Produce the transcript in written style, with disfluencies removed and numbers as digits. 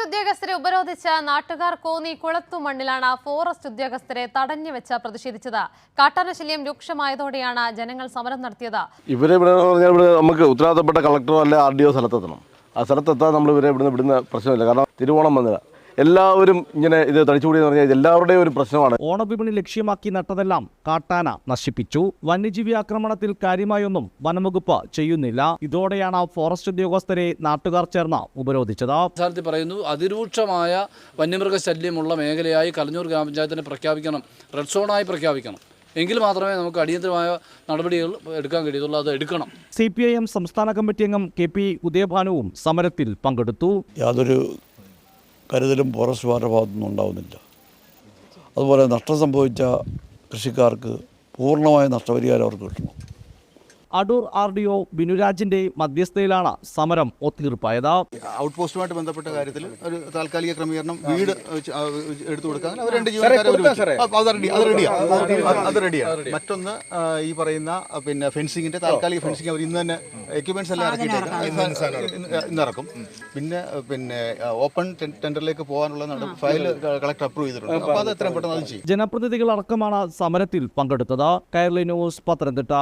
Forest ഉദ്യോഗസ്ഥരെ ഉപരോധിച്ച നാട്ടുകാർ Konni കുളത്തുമണ്ണിലാണ് forest ഉദ്യോഗസ്ഥരെ തടഞ്ഞുവെച്ച പ്രതിഷേധിച്ചത്. കാട്ടാനശല്യം രൂക്ഷമായതോടെയാണ് ജനങ്ങൾ സമരം നടത്തിയത്. ഇവരെ നമുക്ക് ഉത്തരവാദിത്തപ്പെട്ട കളക്ടറോ അല്ലെ RDO സ്ഥലത്തെത്തണം. ആ സ്ഥലത്തെത്താൻ നമ്മൾ ഇവരെ വിടുന്ന പ്രശ്നമില്ല. കാരണം തിരുവോണം വന്നത് എല്ലാവരും ഇങ്ങനെ ഇത് തടിച്ചുകൂടിയെന്ന് പറഞ്ഞാൽ എല്ലാവരുടെയും ഒരു പ്രശ്നമാണ്. ഓണവിപണി ലക്ഷ്യമാക്കി നട്ടതെല്ലാം കാട്ടാന നശിപ്പിച്ചു. വന്യജീവി ആക്രമണത്തിൽ കാര്യമായൊന്നും വനംവകുപ്പ് ചെയ്യുന്നില്ല. ഇതോടെയാണ് ഫോറസ്റ്റ് ഉദ്യോഗസ്ഥരെ നാട്ടുകാർ ചേർന്ന് ഉപരോധിച്ചത്. സ്ഥാനത്ത് പറയുന്നു, അതിരൂക്ഷമായ വന്യമൃഗ ശല്യമുള്ള മേഖലയായി കലഞ്ഞൂർ ഗ്രാമപഞ്ചായത്തിനെ പ്രഖ്യാപിക്കണം, റെഡ് സോണായി പ്രഖ്യാപിക്കണം. എങ്കിൽ മാത്രമേ നമുക്ക് അടിയന്തരമായ നടപടികൾ എടുക്കാൻ കഴിയുള്ളൂ. അത് എടുക്കണം. CPIM സംസ്ഥാന കമ്മിറ്റി അംഗം KP ഉദയഭാനുവും സമരത്തിൽ പങ്കെടുത്തു. യാതൊരു കരുതലും ഫോറസ്റ്റുകാരുടെ ഭാഗത്തുനിന്നും ഉണ്ടാവുന്നില്ല. അതുപോലെ നഷ്ടം സംഭവിച്ച കൃഷിക്കാർക്ക് പൂർണ്ണമായ നഷ്ടപരിഹാരം അവർക്ക് കിട്ടണം. അടൂർ RDO ബിനുരാജിന്റെ മധ്യസ്ഥയിലാണ് സമരം ഒത്തുതീർപ്പായത്. ഔട്ട് പോസ്റ്റുമായിട്ട് ബന്ധപ്പെട്ട കാര്യത്തിൽ ഒരു താൽക്കാലിക ക്രമീകരണം വീട് എടുത്തു കൊടുക്കാൻ അവർ 2 ജീവനക്കാരെ അത് റെഡിയാണ്. മറ്റൊന്ന് ഈ പറയുന്ന ഫെൻസിങ്ങിന്റെ താൽക്കാലിക ഫെൻസിങ് അവർ ഇന്ന് തന്നെ എക്യുപ്മെന്റ്സ് എല്ലാം ഇറക്കും. പിന്നെ ഓപ്പൺ ടെൻഡറിലേക്ക് പോകാനുള്ള ഫയൽ കളക്ടർ അപ്രൂവ് ചെയ്തിട്ടുണ്ട്. അപ്പോൾ അത് എത്രയും പെട്ടെന്ന് അത് ചെയ്യും. ജനപ്രതിനിധികളടക്കമാണ് സമരത്തിൽ പങ്കെടുത്തത്. കൈരളി ന്യൂസ്, പത്തനംതിട്ട.